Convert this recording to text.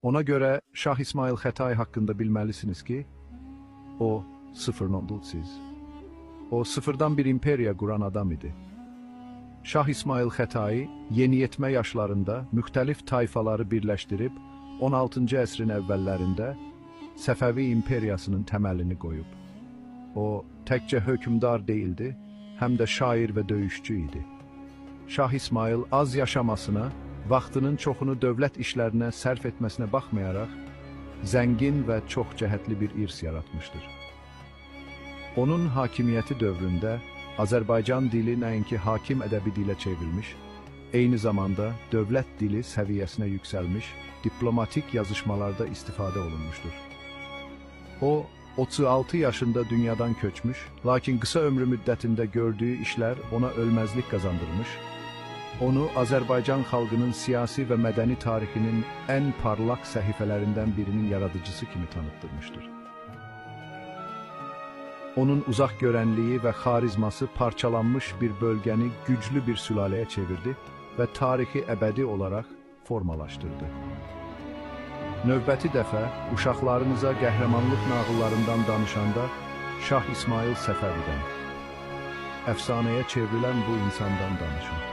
Ona göre Şah İsmail Xətai hakkında bilmelisiniz ki, o sıfır siz. O sıfırdan bir imperiya kuran adam idi. Şah İsmail Xətai yeniyetmə yaşlarında müxtəlif tayfaları birleştirip 16. əsrin əvvəllərində Səfəvi imperiyasının təməlini qoyub. O təkcə hökmdar değildi, həm də şair və döyüşçü idi. Şah İsmail az yaşamasına, vaxtının çoxunu dövlət işlərinə sərf etməsinə baxmayaraq, zəngin və çox cəhətli bir irs yaratmışdır. Onun hakimiyyəti dövründə Azərbaycan dili nəinki hakim ədəbi dilə çevrilmiş, eyni zamanda dövlət dili səviyyəsinə yüksəlmiş, diplomatik yazışmalarda istifadə olunmuşdur. O, 36 yaşında dünyadan köçmüş, lakin qısa ömrü müddətində gördüyü işlər ona ölməzlik qazandırmış, onu Azərbaycan xalqının siyasi və mədəni tarixinin ən parlaq səhifələrindən birinin yaradıcısı kimi tanıtdırmışdır. Onun uzaq görənliyi və xarizması parçalanmış bir bölgəni güclü bir sülaləyə çevirdi və tarixi əbədi olaraq formalaşdırdı. Növbəti dəfə uşaqlarınıza qəhrəmanlıq nağıllarından danışanda Şah İsmail Səfəvidən, əfsanəyə çevrilən bu insandan danışın.